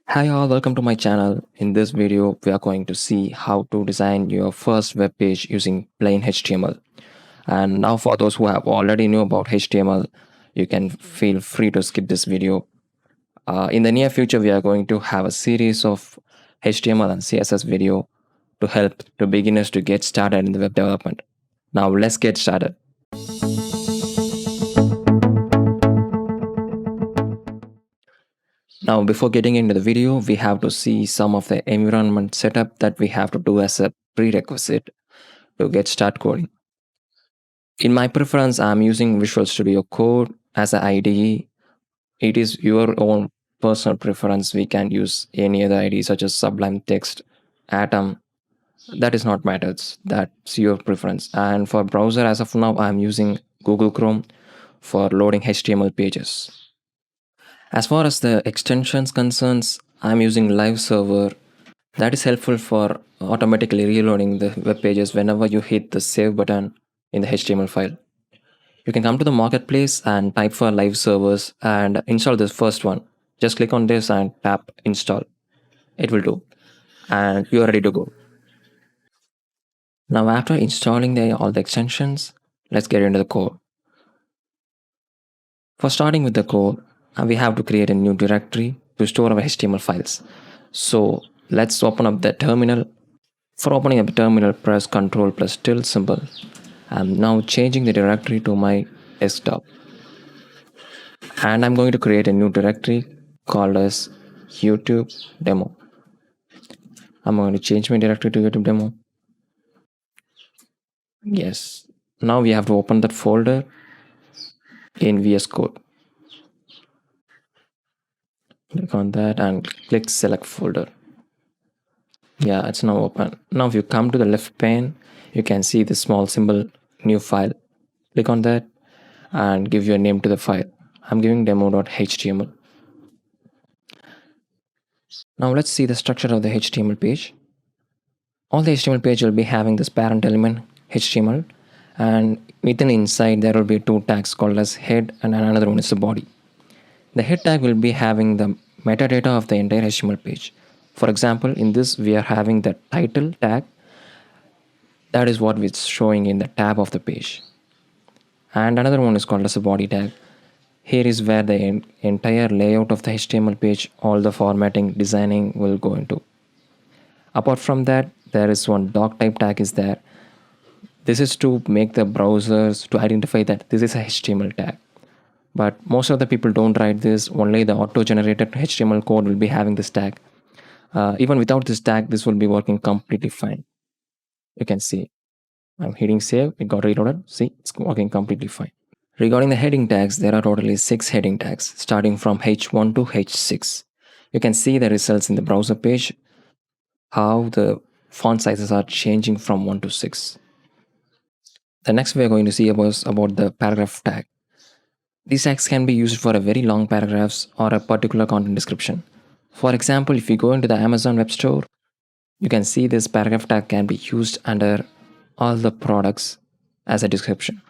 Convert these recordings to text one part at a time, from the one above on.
Hi all, welcome to my channel. In this video, we are going to see how to design your first web page using plain HTML. And now for those who have already knew about HTML, you can feel free to skip this video. In the near future, we are going to have a series of HTML and CSS video to help the beginners to get started in the web development. Now let's get started. Now, before getting into the video, we have to see some of the environment setup that we have to do as a prerequisite to get start coding. In my preference, I'm using Visual Studio Code as an IDE. It is your own personal preference. We can use any other IDE such as Sublime Text, Atom. That is not matters. That's your preference. And for browser, as of now, I'm using Google Chrome for loading HTML pages. As far as the extensions concerns, I'm using Live Server. That is helpful for automatically reloading the web pages whenever you hit the save button in the HTML file. You can come to the marketplace and type for live servers and install this first one. Just click on this and tap install. It will do. And you are ready to go. Now after installing all the extensions, let's get into the code. For starting with the code, we have to create a new directory to store our HTML files. So let's open up the terminal. For opening up the terminal, press Ctrl plus tilde symbol. I'm now changing the directory to my desktop. And I'm going to create a new directory called as YouTube demo. I'm going to change my directory to YouTube demo. Yes. Now we have to open that folder in VS Code. Click on that and click select folder. Yeah, it's now open. Now if you come to the left pane, you can see the small symbol new file. Click on that and give your name to the file. I'm giving demo.html. Now let's see the structure of the HTML page. All the HTML page will be having this parent element HTML, and within inside there will be two tags called as head and another one is the body. The head tag will be having the metadata of the entire HTML page. For example, in this we are having the title tag. That is what it's showing in the tab of the page. And another one is called as a body tag. Here is where the entire layout of the HTML page, all the formatting, designing will go into. Apart from that, there is one doc type tag is there. This is to make the browsers to identify that this is a HTML tag. But most of the people don't write this. Only the auto-generated HTML code will be having this tag. Even without this tag, this will be working completely fine. You can see I'm hitting save. It got reloaded. See, it's working completely fine. Regarding the heading tags, there are totally 6 heading tags starting from H1 to H6. You can see the results in the browser page, how the font sizes are changing from 1 to 6. The next we are going to see about the paragraph tag. These tags can be used for a very long paragraphs or a particular content description. For example, if you go into the Amazon web store, you can see this paragraph tag can be used under all the products as a description.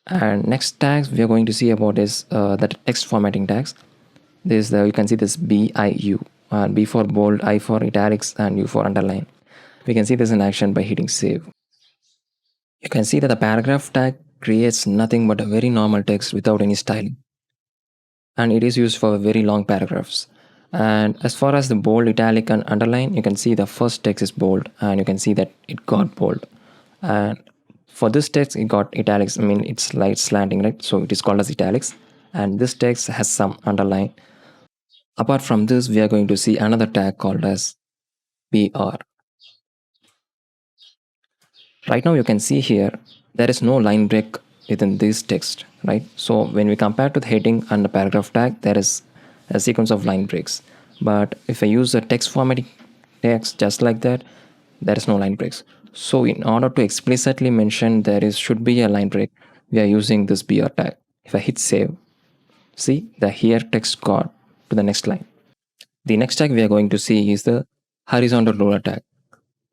And next tags we are going to see about is the text formatting tags. You can see this BIU, B for bold, I for italics, and U for underline. We can see this in action by hitting save. You can see that the paragraph tag creates nothing but a very normal text without any styling. And it is used for very long paragraphs. And as far as the bold, italic, and underline, you can see the first text is bold and you can see that it got bold. And for this text, it got italics. I mean, it's like slanting, right? So it is called as italics. And this text has some underline. Apart from this, we are going to see another tag called as BR. Right now you can see here there is no line break within this text, right? So when we compare to the heading and the paragraph tag, there is a sequence of line breaks. But if I use the text formatting text just like that, there is no line breaks. So in order to explicitly mention should be a line break, we are using this BR tag. If I hit save, see the here text got to the next line. The next tag we are going to see is the horizontal ruler tag.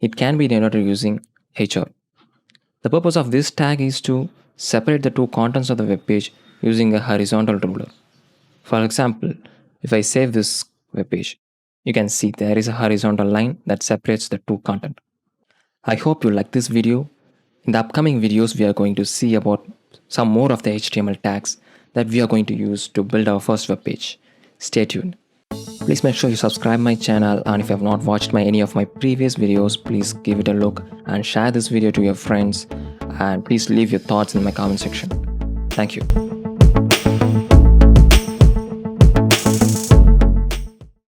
It can be denoted using HR. The purpose of this tag is to separate the two contents of the web page using a horizontal ruler. For example, if I save this web page. You can see there is a horizontal line that separates the two content. I hope you like this video. In the upcoming videos, we are going to see about some more of the HTML tags that we are going to use to build our first web page. Stay tuned. Please make sure you subscribe my channel, and if you have not watched any of my previous videos, please give it a look and share this video to your friends, and please leave your thoughts in my comment section. Thank you.